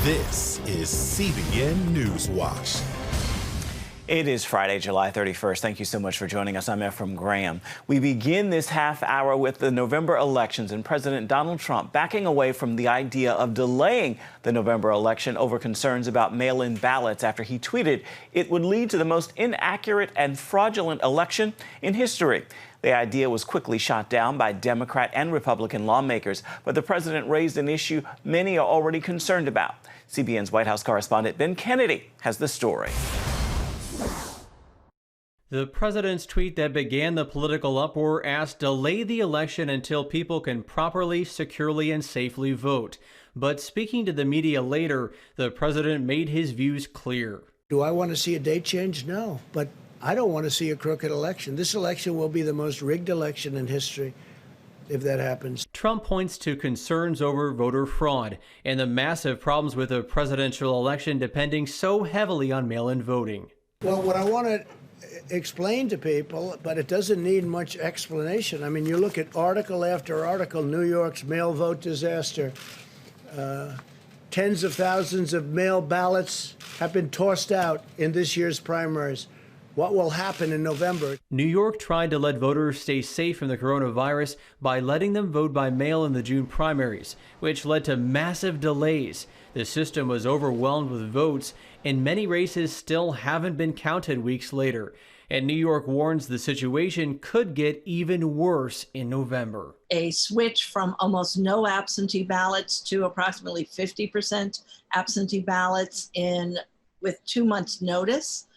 This is CBN NewsWatch. It is Friday, July 31st. Thank you so much for joining us. I'm Ephraim Graham. We begin this half hour with the November elections and President Donald Trump backing away from the idea of delaying the November election over concerns about mail-in ballots after he tweeted it would lead to the most inaccurate and fraudulent election in history. The idea was quickly shot down by Democrat and Republican lawmakers, but the president raised an issue many are already concerned about. CBN's White House correspondent Ben Kennedy has the story. The president's tweet that began the political uproar asked delay the election until people can properly, securely, and safely vote. But speaking to the media later, the president made his views clear. Do I want to see a date change? No, but I don't want to see a crooked election. This election will be the most rigged election in history if that happens. Trump points to concerns over voter fraud and the massive problems with a presidential election depending so heavily on mail-in voting. Well, what I want to explain to people, but it doesn't need much explanation. I mean, you look at article after article, New York's mail vote disaster. Tens of thousands of mail ballots have been tossed out in this year's primaries. What will happen in November? New York tried to let voters stay safe from the coronavirus by letting them vote by mail in the June primaries, which led to massive delays. The system was overwhelmed with votes, and many races still haven't been counted weeks later. And New York warns the situation could get even worse in November. A switch from almost no absentee ballots to approximately 50% absentee ballots with 2 months' notice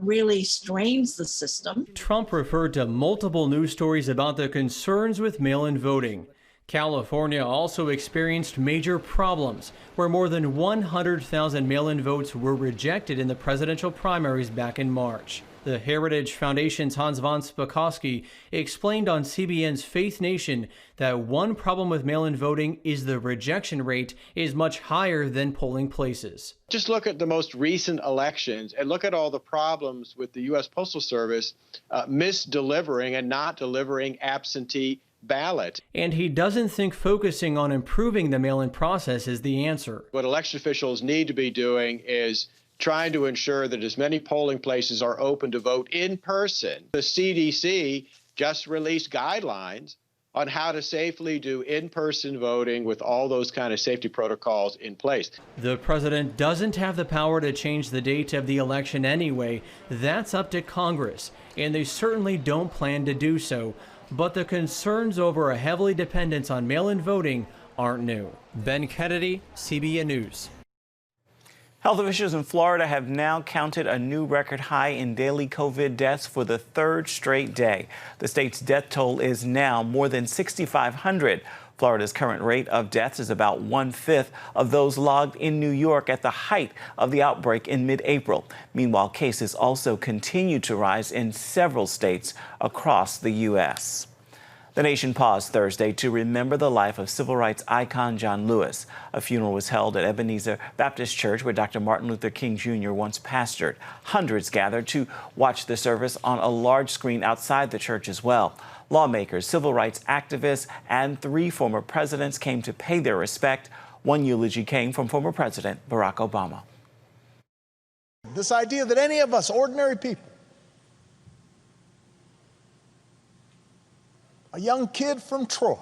really strains the system. Trump referred to multiple news stories about the concerns with mail-in voting. California also experienced major problems, where more than 100,000 mail-in votes were rejected in the presidential primaries back in March. The Heritage Foundation's Hans von Spakovsky explained on CBN's Faith Nation that one problem with mail-in voting is the rejection rate is much higher than polling places. Just look at the most recent elections and look at all the problems with the U.S. Postal Service misdelivering and not delivering absentee ballot. And he doesn't think focusing on improving the mail-in process is the answer. What election officials need to be doing is trying to ensure that as many polling places are open to vote in person. The CDC just released guidelines on how to safely do in-person voting with all those kind of safety protocols in place. The president doesn't have the power to change the date of the election anyway. That's up to Congress, and they certainly don't plan to do so. But the concerns over a heavily dependence on mail-in voting aren't new. Ben Kennedy, CBN News. Health officials in Florida have now counted a new record high in daily COVID deaths for the third straight day. The state's death toll is now more than 6,500. Florida's current rate of deaths is about 1/5 of those logged in New York at the height of the outbreak in mid-April. Meanwhile, cases also continue to rise in several states across the U.S. The nation paused Thursday to remember the life of civil rights icon John Lewis. A funeral was held at Ebenezer Baptist Church, where Dr. Martin Luther King Jr. once pastored. Hundreds gathered to watch the service on a large screen outside the church as well. Lawmakers, civil rights activists, and 3 former presidents came to pay their respect. One eulogy came from former President Barack Obama. This idea that any of us, ordinary people, a young kid from Troy,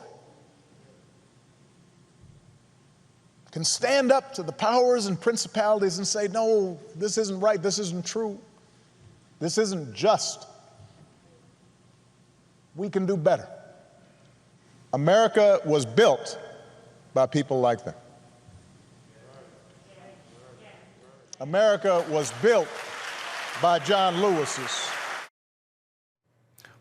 can stand up to the powers and principalities and say, no, this isn't right, this isn't true, this isn't just. We can do better. America was built by people like them. America was built by John Lewis's.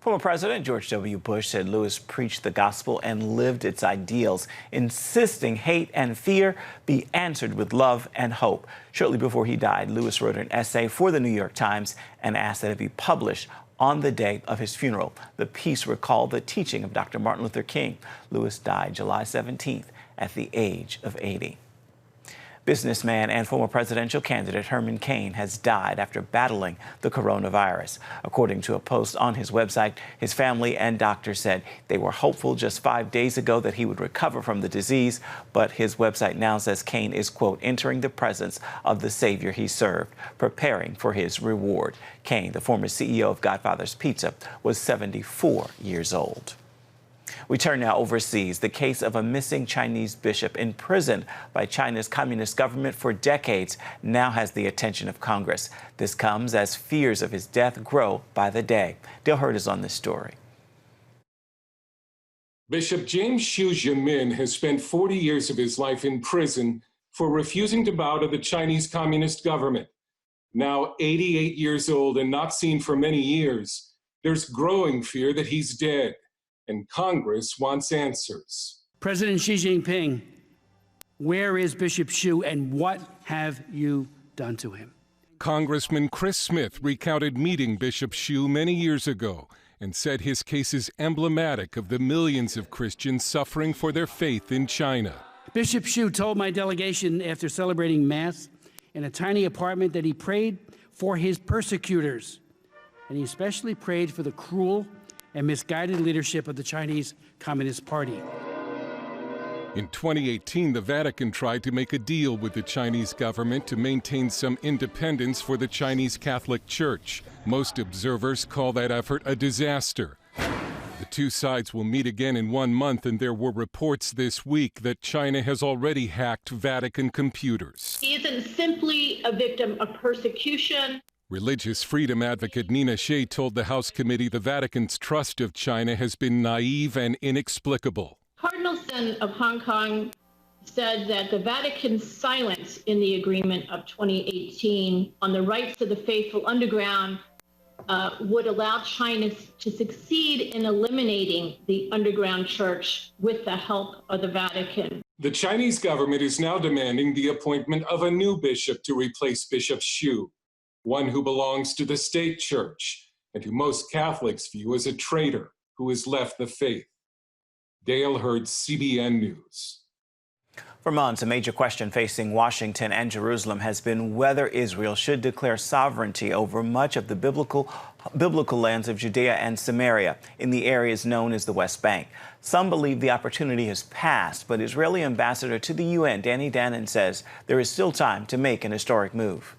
Former President George W. Bush said Lewis preached the gospel and lived its ideals, insisting hate and fear be answered with love and hope. Shortly before he died, Lewis wrote an essay for the New York Times and asked that it be published on the day of his funeral. The piece recalled the teaching of Dr. Martin Luther King. Lewis died July 17th at the age of 80. Businessman and former presidential candidate Herman Cain has died after battling the coronavirus. According to a post on his website, his family and doctors said they were hopeful just 5 days ago that he would recover from the disease, but his website now says Cain is, quote, entering the presence of the Savior he served, preparing for his reward. Cain, the former CEO of Godfather's Pizza, was 74 years old. We turn now overseas. The case of a missing Chinese bishop imprisoned by China's communist government for decades now has the attention of Congress. This comes as fears of his death grow by the day. Dale Hurd is on this story. Bishop James Xu Zhimin has spent 40 years of his life in prison for refusing to bow to the Chinese communist government. Now 88 years old and not seen for many years, there's growing fear that he's dead. And Congress wants answers. President Xi Jinping, where is Bishop Xu and what have you done to him? Congressman Chris Smith recounted meeting Bishop Xu many years ago and said his case is emblematic of the millions of Christians suffering for their faith in China. Bishop Xu told my delegation after celebrating Mass in a tiny apartment that he prayed for his persecutors, and he especially prayed for the cruel and misguided leadership of the Chinese Communist Party. In 2018, the Vatican tried to make a deal with the Chinese government to maintain some independence for the Chinese Catholic Church. Most observers call that effort a disaster. The two sides will meet again in 1 month, and there were reports this week that China has already hacked Vatican computers. He isn't simply a victim of persecution. Religious freedom advocate Nina Shea told the House committee the Vatican's trust of China has been naive and inexplicable. Cardinal Sin of Hong Kong said that the Vatican's silence in the agreement of 2018 on the rights of the faithful underground would allow China to succeed in eliminating the underground church with the help of the Vatican. The Chinese government is now demanding the appointment of a new bishop to replace Bishop Xu, one who belongs to the state church and who most Catholics view as a traitor who has left the faith. Dale Hurd, CBN News. For months, a major question facing Washington and Jerusalem has been whether Israel should declare sovereignty over much of the biblical lands of Judea and Samaria in the areas known as the West Bank. Some believe the opportunity has passed, but Israeli ambassador to the UN, Danny Danon, says there is still time to make an historic move.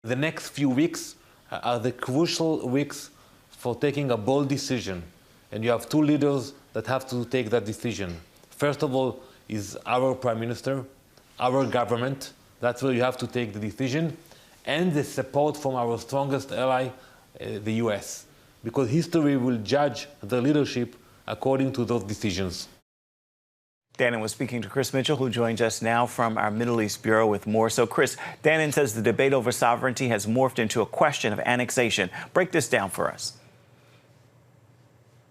The next few weeks are the crucial weeks for taking a bold decision. And you have two leaders that have to take that decision. First of all is our Prime Minister, our government. That's where you have to take the decision. And the support from our strongest ally, the US. Because history will judge the leadership according to those decisions. Danon was speaking to Chris Mitchell, who joins us now from our Middle East Bureau with more. So, Chris, Danon says the debate over sovereignty has morphed into a question of annexation. Break this down for us.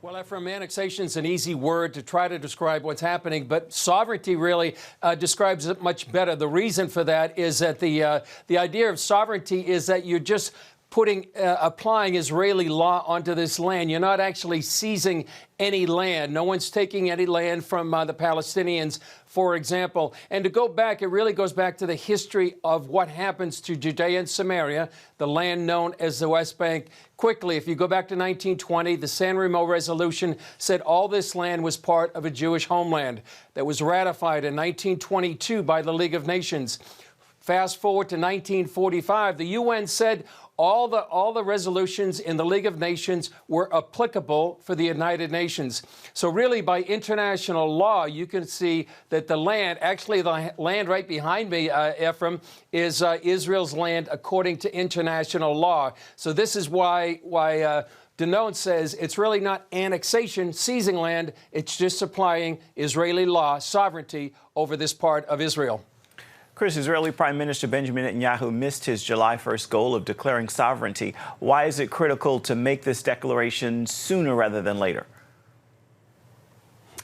Well, Ephraim, annexation is an easy word to try to describe what's happening, but sovereignty really describes it much better. The reason for that is that the idea of sovereignty is that you're just applying Israeli law onto this land. You're not actually seizing any land. No one's taking any land from the Palestinians, for example. And to go back, it really goes back to the history of what happens to Judea and Samaria, the land known as the West Bank. Quickly, if you go back to 1920, the San Remo Resolution said all this land was part of a Jewish homeland that was ratified in 1922 by the League of Nations. Fast forward to 1945, the UN said all the resolutions in the League of Nations were applicable for the United Nations. So really, by international law, you can see that the land, actually the land right behind me, Ephraim, is Israel's land according to international law. So this is why Danon says it's really not annexation, seizing land, it's just applying Israeli law, sovereignty over this part of Israel. Chris, Israeli Prime Minister Benjamin Netanyahu missed his July 1st goal of declaring sovereignty. Why is it critical to make this declaration sooner rather than later?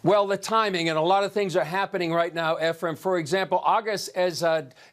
Well, the timing, and a lot of things are happening right now, Ephraim. For example, August, as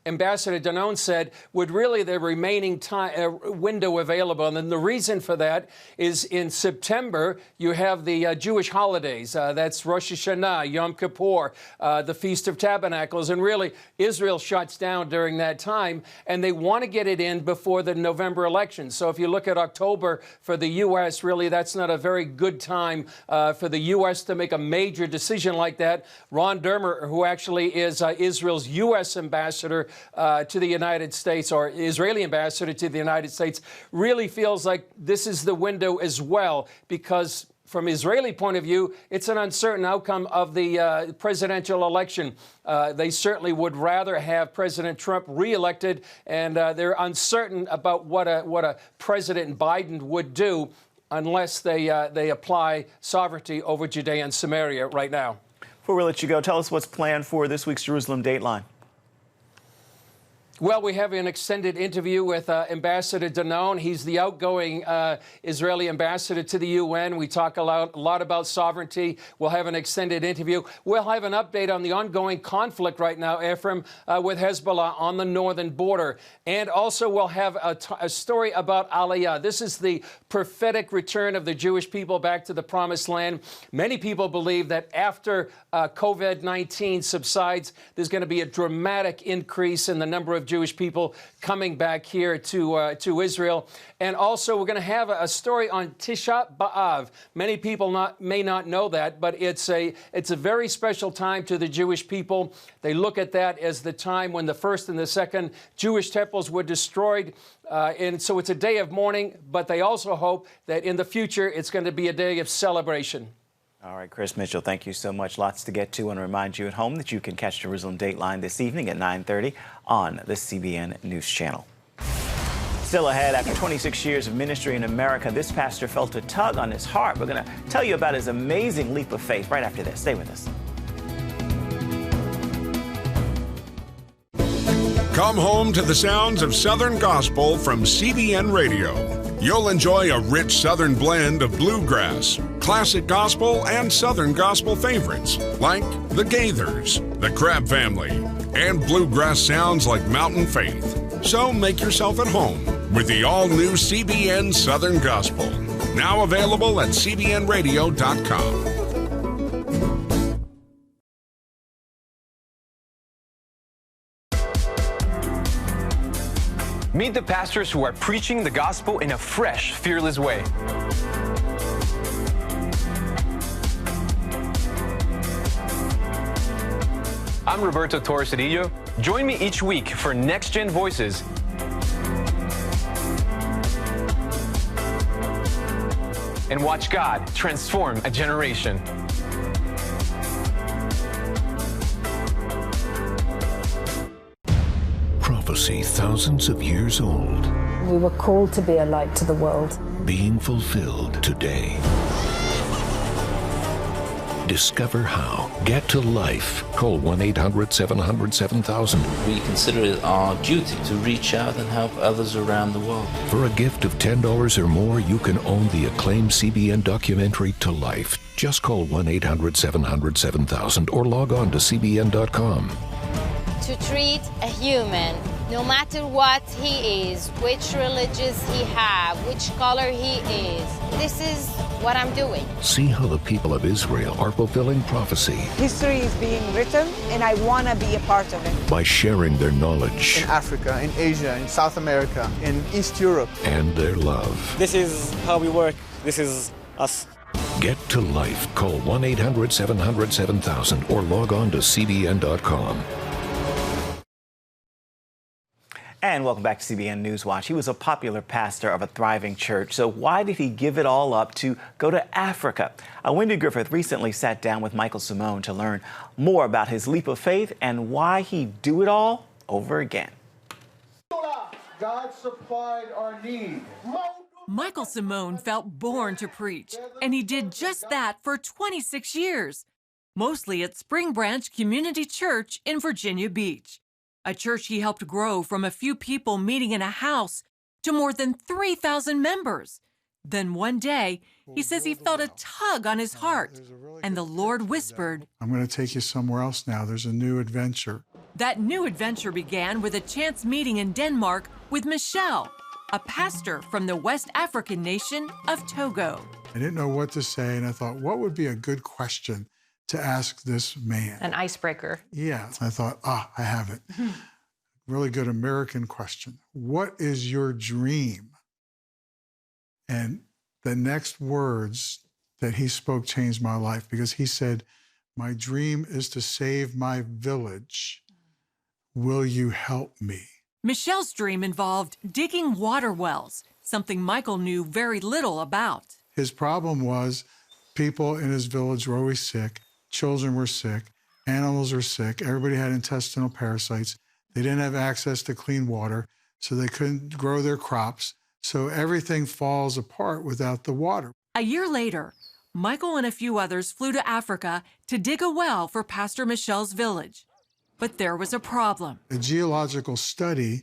Ambassador Danone said, would really the remaining time window available. And then the reason for that is in September, you have the Jewish holidays. That's Rosh Hashanah, Yom Kippur, the Feast of Tabernacles. And really, Israel shuts down during that time, and they want to get it in before the November election. So if you look at October for the U.S., really, that's not a very good time for the U.S. to make a major decision like that. Ron Dermer, who actually is Israel's U.S. ambassador to the United States, or Israeli ambassador to the United States, really feels like this is the window as well, because from Israeli point of view, it's an uncertain outcome of the presidential election. They certainly would rather have President Trump reelected, and they're uncertain about what a President Biden would do unless they apply sovereignty over Judea and Samaria right now. Before we let you go, tell us what's planned for this week's Jerusalem Dateline. Well, we have an extended interview with Ambassador Danone. He's the outgoing Israeli ambassador to the UN. We talk a lot about sovereignty. We'll have an extended interview. We'll have an update on the ongoing conflict right now, Ephraim, with Hezbollah on the northern border. And also we'll have a story about Aliyah. This is the prophetic return of the Jewish people back to the Promised Land. Many people believe that after COVID-19 subsides, there's going to be a dramatic increase in the number of Jewish people coming back here to Israel. And also, we're going to have a story on Tisha B'Av. Many people may not know that, but it's a very special time to the Jewish people. They look at that as the time when the first and the second Jewish temples were destroyed. And so it's a day of mourning, but they also hope that in the future it's going to be a day of celebration. All right, Chris Mitchell, thank you so much. Lots to get to. I want to remind you at home that you can catch Jerusalem Dateline this evening at 9:30 on the CBN News Channel. Still ahead, after 26 years of ministry in America, this pastor felt a tug on his heart. We're going to tell you about his amazing leap of faith right after this. Stay with us. Come home to the sounds of Southern Gospel from CBN Radio. You'll enjoy a rich Southern blend of bluegrass, classic gospel, and Southern gospel favorites like the Gaithers, the Crab Family, and bluegrass sounds like Mountain Faith. So make yourself at home with the all-new CBN Southern Gospel, now available at cbnradio.com. Meet the pastors who are preaching the gospel in a fresh, fearless way. I'm Roberto Torres-Cedillo. Join me each week for Next Gen Voices. And watch God transform a generation. Prophecy thousands of years old. We were called to be a light to the world. Being fulfilled today. Discover how. Get to life. Call 1-800-700-7000. We consider it our duty to reach out and help others around the world. For a gift of $10 or more, you can own the acclaimed CBN documentary To Life. Just call 1-800-700-7000 or log on to cbn.com. To treat a human, no matter what he is, which religious he have, which color he is. This is what I'm doing. See how the people of Israel are fulfilling prophecy. History is being written, and I want to be a part of it. By sharing their knowledge. In Africa, in Asia, in South America, in East Europe. And their love. This is how we work. This is us. Get to life. Call 1-800-700-7000 or log on to cbn.com. And welcome back to CBN NewsWatch. He was a popular pastor of a thriving church. So why did he give it all up to go to Africa? Wendy Griffith recently sat down with Michael Simone to learn more about his leap of faith and why he'd do it all over again. God supplied our need. Michael Simone felt born to preach, and he did just that for 26 years, mostly at Spring Branch Community Church in Virginia Beach. A church he helped grow from a few people meeting in a house to more than 3,000 members. Then one day, he says he felt a tug on his heart, and the Lord whispered, I'm going to take you somewhere else now. There's a new adventure. That new adventure began with a chance meeting in Denmark with Michel, a pastor from the West African nation of Togo. I didn't know what to say, and I thought, what would be a good question to ask this man? An icebreaker. Yeah, I thought, I have it. Really good American question. What is your dream? And the next words that he spoke changed my life, because he said, my dream is to save my village. Will you help me? Michel's dream involved digging water wells, something Michael knew very little about. His problem was people in his village were always sick, children were sick, animals were sick, everybody had intestinal parasites. They didn't have access to clean water, so they couldn't grow their crops. So everything falls apart without the water. A year later, Michael and a few others flew to Africa to dig a well for Pastor Michel's village. But there was a problem. A geological study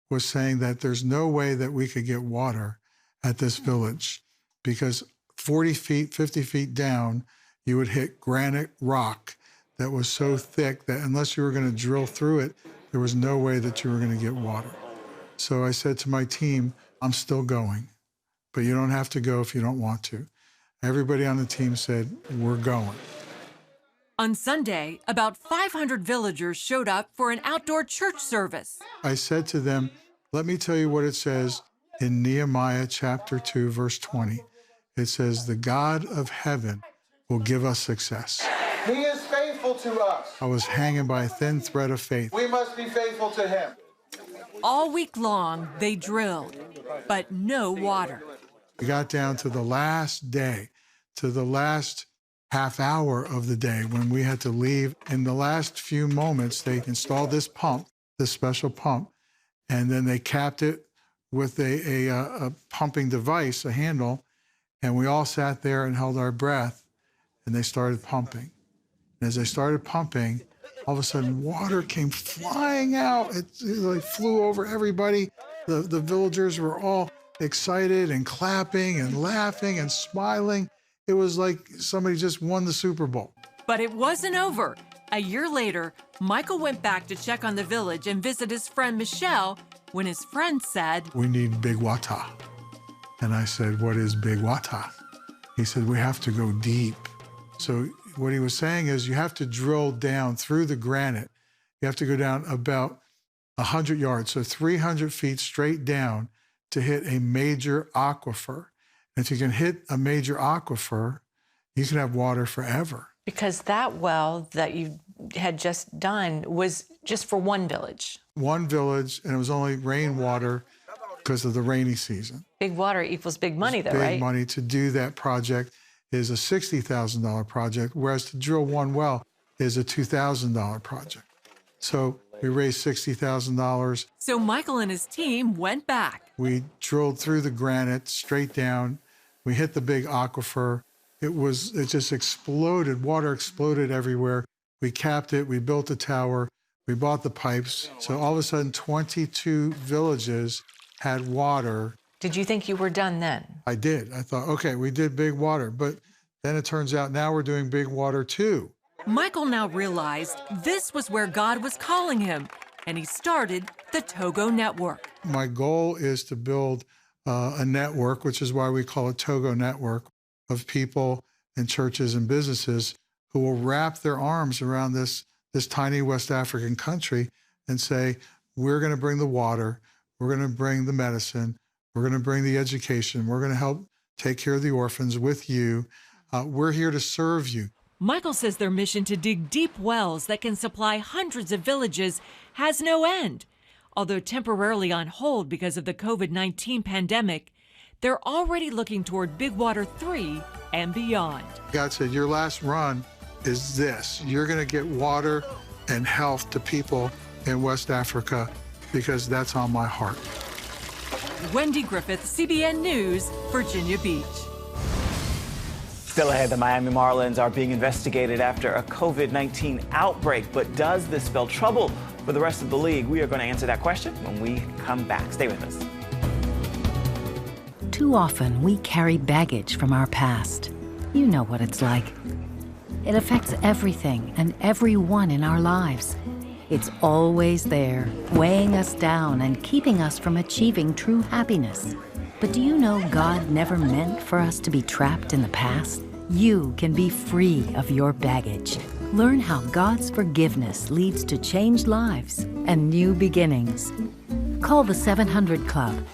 was saying that there's no way that we could get water at this village, because 40 feet, 50 feet down, you would hit granite rock that was so thick that unless you were going to drill through it, there was no way that you were going to get water. So I said to my team, I'm still going, but you don't have to go if you don't want to. Everybody on the team said, we're going. On Sunday, about 500 villagers showed up for an outdoor church service. I said to them, let me tell you what it says in Nehemiah chapter 2, verse 20. It says, the God of heaven will give us success. He is faithful to us. I was hanging by a thin thread of faith. We must be faithful to him. All week long, they drilled, but no water. We got down to the last day, to the last half hour of the day when we had to leave. In the last few moments, they installed this pump, this special pump, and then they capped it with a pumping device, a handle, and we all sat there and held our breath, and they started pumping. And as they started pumping, all of a sudden, water came flying out. It like flew over everybody. The villagers were all excited and clapping and laughing and smiling. It was like somebody just won the Super Bowl. But it wasn't over. A year later, Michael went back to check on the village and visit his friend Michel when his friend said, we need big water. And I said, what is big water? He said, we have to go deep. So what he was saying is you have to drill down through the granite. You have to go down about 100 yards, so 300 feet straight down to hit a major aquifer. And if you can hit a major aquifer, you can have water forever. Because that well that you had just done was just for one village. One village, and it was only rainwater because of the rainy season. Big water equals big money, though, right? Big money. To do that project is a $60,000 project, whereas to drill one well is a $2,000 project. So we raised $60,000. So Michael and his team went back. We drilled through the granite straight down. We hit the big aquifer. It just exploded. Water exploded everywhere. We capped it. We built a tower. We bought the pipes. So all of a sudden, 22 villages had water. Did you think you were done then? I did. I thought, okay, we did big water. But then it turns out now we're doing big water too. Michael now realized this was where God was calling him, and he started the Togo Network. My goal is to build a network, which is why we call it Togo Network, of people and churches and businesses who will wrap their arms around this tiny West African country and say, we're going to bring the water, we're going to bring the medicine, we're going to bring the education, we're going to help take care of the orphans with you. We're here to serve you. Michael says their mission to dig deep wells that can supply hundreds of villages has no end. Although temporarily on hold because of the COVID-19 pandemic, they're already looking toward Big Water 3 and beyond. God said, your last run is this. You're going to get water and health to people in West Africa because that's on my heart. Wendy Griffith, CBN News, Virginia Beach. Still ahead, the Miami Marlins are being investigated after a COVID-19 outbreak. But does this spell trouble for the rest of the league? We are going to answer that question when we come back. Stay with us. Too often, we carry baggage from our past. You know what it's like. It affects everything and everyone in our lives. It's always there, weighing us down and keeping us from achieving true happiness. But do you know God never meant for us to be trapped in the past? You can be free of your baggage. Learn how God's forgiveness leads to changed lives and new beginnings. Call the 700 Club.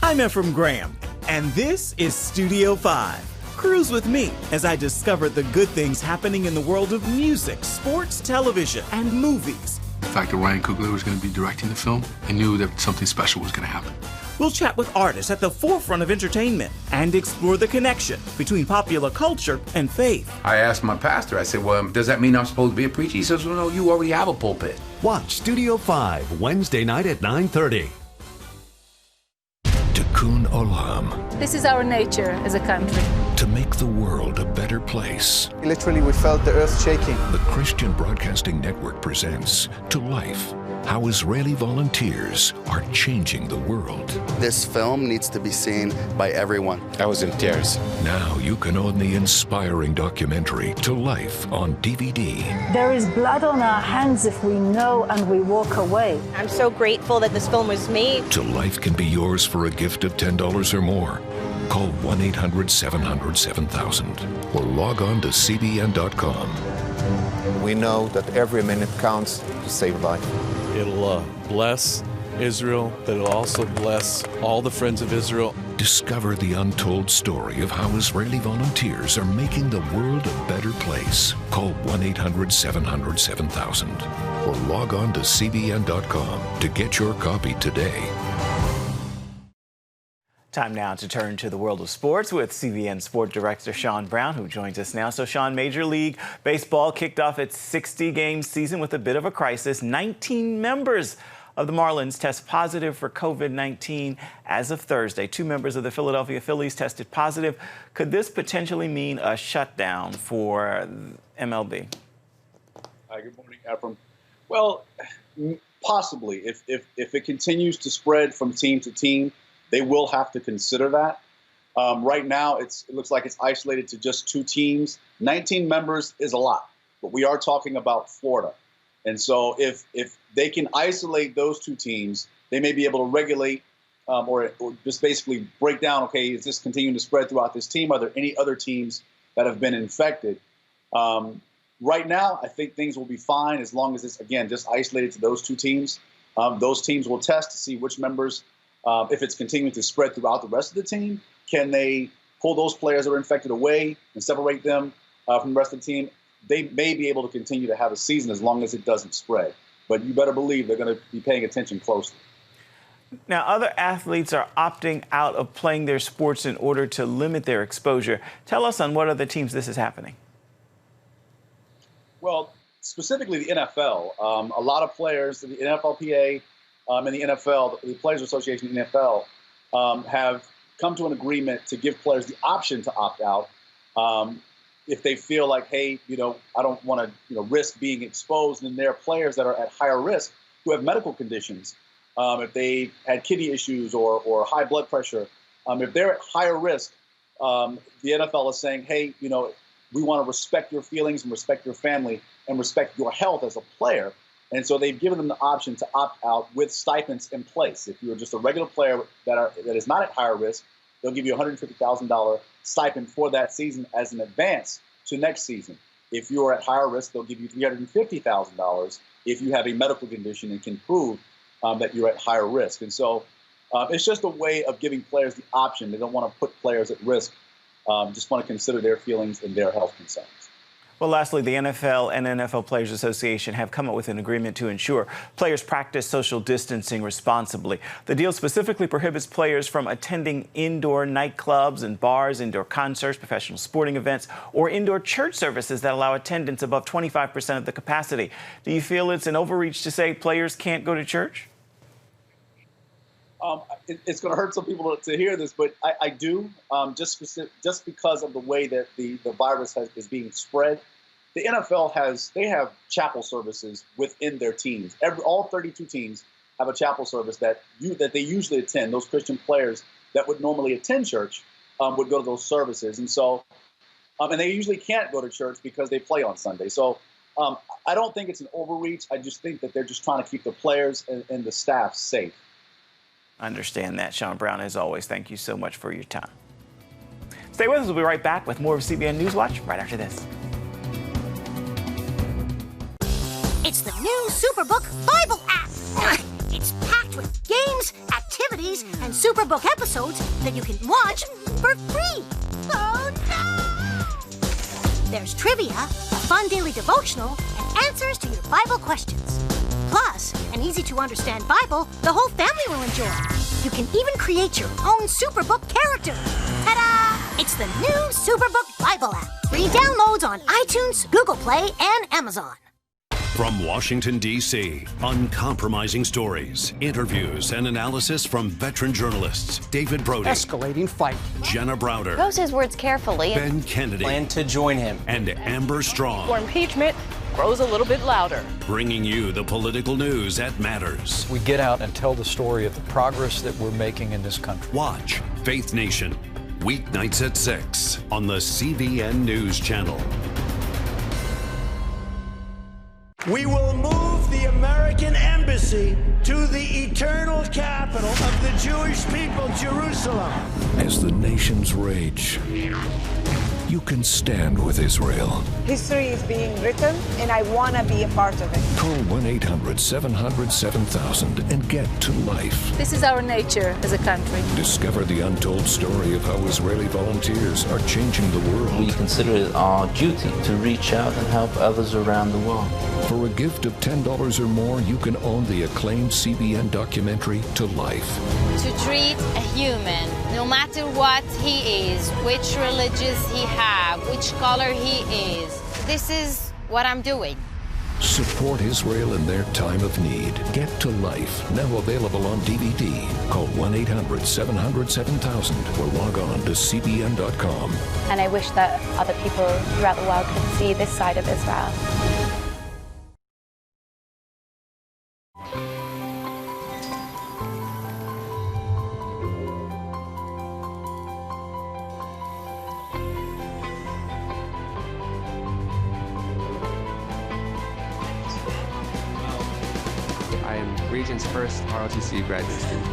I'm Ephraim Graham, and this is Studio 5. Cruise with me as I discover the good things happening in the world of music, sports, television, and movies. The fact that Ryan Coogler was going to be directing the film, I knew that something special was going to happen. We'll chat with artists at the forefront of entertainment and explore the connection between popular culture and faith. I asked my pastor, I said, well, does that mean I'm supposed to be a preacher? He says, well, no, you already have a pulpit. Watch Studio 5, Wednesday night at 9:30. Tikkun Olam. This is our nature as a country. To make the world a better place. Literally, we felt the earth shaking. The Christian Broadcasting Network presents To Life, how Israeli volunteers are changing the world. This film needs to be seen by everyone. I was in tears. Now you can own the inspiring documentary To Life on DVD. There is blood on our hands if we know and we walk away. I'm so grateful that this film was made. To Life can be yours for a gift of $10 or more. Call 1-800-700-7000 or log on to CBN.com. We know that every minute counts to save life. It'll bless Israel, but it'll also bless all the friends of Israel. Discover the untold story of how Israeli volunteers are making the world a better place. Call 1-800-700-7000 or log on to CBN.com to get your copy today. Time now to turn to the world of sports with CBN Sport Director Sean Brown, who joins us now. So, Sean, Major League Baseball kicked off its 60-game season with a bit of a crisis. 19 members of the Marlins test positive for COVID-19 as of Thursday. 2 members of the Philadelphia Phillies tested positive. Could this potentially mean a shutdown for MLB? Hi, good morning, Ephraim. Well, possibly. If it continues to spread from team to team, they will have to consider that. Right now, it looks like it's isolated to just 2 teams. 19 members is a lot, but we are talking about Florida. And so if they can isolate those 2 teams, they may be able to regulate or just basically break down, okay, is this continuing to spread throughout this team? Are there any other teams that have been infected? Right now, I think things will be fine as long as it's, again, just isolated to those 2 teams. Those teams will test to see which members, if it's continuing to spread throughout the rest of the team, can they pull those players that are infected away and separate them from the rest of the team? They may be able to continue to have a season as long as it doesn't spread. But you better believe they're going to be paying attention closely. Now, other athletes are opting out of playing their sports in order to limit their exposure. Tell us on what other teams this is happening. Well, specifically the NFL. A lot of players, the NFLPA, and the NFL, the Players Association in the NFL, have come to an agreement to give players the option to opt out if they feel like, hey, I don't want to risk being exposed. And there are players that are at higher risk who have medical conditions. If they had kidney issues or high blood pressure, if they're at higher risk, the NFL is saying, hey, we want to respect your feelings and respect your family and respect your health as a player. And so they've given them the option to opt out with stipends in place. If you're just a regular player that is not at higher risk, they'll give you a $150,000 stipend for that season as an advance to next season. If you're at higher risk, they'll give you $350,000 if you have a medical condition and can prove that you're at higher risk. And so it's just a way of giving players the option. They don't want to put players at risk, just want to consider their feelings and their health concerns. Well, lastly, the NFL and NFL Players Association have come up with an agreement to ensure players practice social distancing responsibly. The deal specifically prohibits players from attending indoor nightclubs and bars, indoor concerts, professional sporting events, or indoor church services that allow attendance above 25% of the capacity. Do you feel it's an overreach to say players can't go to church? It's going to hurt some people to hear this, but I do, just because of the way that the virus is being spread. The NFL have chapel services within their teams. All 32 teams have a chapel service that they usually attend. Those Christian players that would normally attend church would go to those services. And so, and they usually can't go to church because they play on Sunday. So I don't think it's an overreach. I just think that they're just trying to keep the players and the staff safe. I understand that. Sean Brown, as always, thank you so much for your time. Stay with us. We'll be right back with more of CBN NewsWatch right after this. It's the new Superbook Bible app. It's packed with games, activities, and Superbook episodes that you can watch for free. Oh, no! There's trivia, a fun daily devotional, and answers to your Bible questions. Plus, an easy-to-understand Bible the whole family will enjoy. You can even create your own Superbook character. Ta-da! It's the new Superbook Bible app. Free downloads on iTunes, Google Play, and Amazon. From Washington, D.C., uncompromising stories, interviews, and analysis from veteran journalists David Brody. Escalating fight. Jenna Browder. Chose his words carefully. Ben Kennedy. Plan to join him. And Amber Strong. For impeachment grows a little bit louder. Bringing you the political news that matters. We get out and tell the story of the progress that we're making in this country. Watch Faith Nation, weeknights at 6 on the CBN News Channel. We will move the American embassy to the eternal capital of the Jewish people, Jerusalem. As the nations rage, you can stand with Israel. History is being written, and I want to be a part of it. Call 1-800-700-7000 and get to life. This is our nature as a country. Discover the untold story of how Israeli volunteers are changing the world. We consider it our duty to reach out and help others around the world. For a gift of $10 or more, you can own the acclaimed CBN documentary To Life. To treat a human, no matter what he is, which religious he has, which color he is. This is what I'm doing. Support Israel in their time of need. Get to Life, now available on DVD. Call 1-800-700-7000 or log on to cbn.com. And I wish that other people throughout the world could see this side of Israel. I am Region's first ROTC graduate student.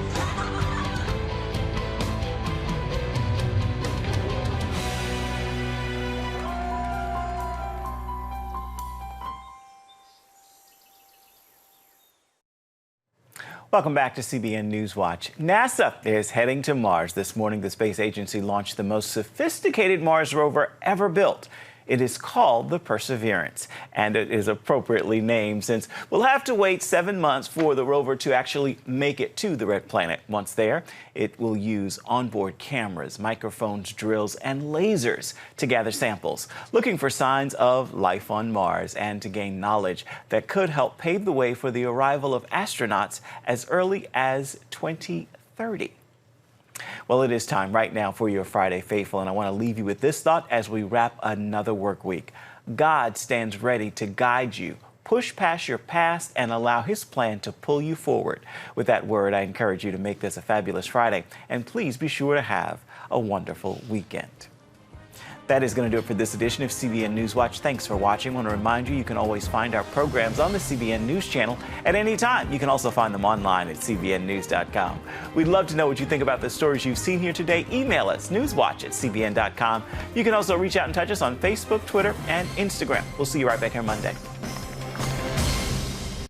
Welcome back to CBN NewsWatch. NASA is heading to Mars. This morning, the space agency launched the most sophisticated Mars rover ever built. It is called the Perseverance, and it is appropriately named since we'll have to wait 7 months for the rover to actually make it to the red planet. Once there, it will use onboard cameras, microphones, drills, and lasers to gather samples, looking for signs of life on Mars and to gain knowledge that could help pave the way for the arrival of astronauts as early as 2030. Well, it is time right now for your Friday Faithful, and I want to leave you with this thought as we wrap another work week. God stands ready to guide you, push past your past, and allow His plan to pull you forward. With that word, I encourage you to make this a fabulous Friday, and please be sure to have a wonderful weekend. That is going to do it for this edition of CBN NewsWatch. Thanks for watching. I want to remind you, you can always find our programs on the CBN News Channel at any time. You can also find them online at cbnnews.com. We'd love to know what you think about the stories you've seen here today. Email us, newswatch@cbn.com. You can also reach out and touch us on Facebook, Twitter, and Instagram. We'll see you right back here Monday.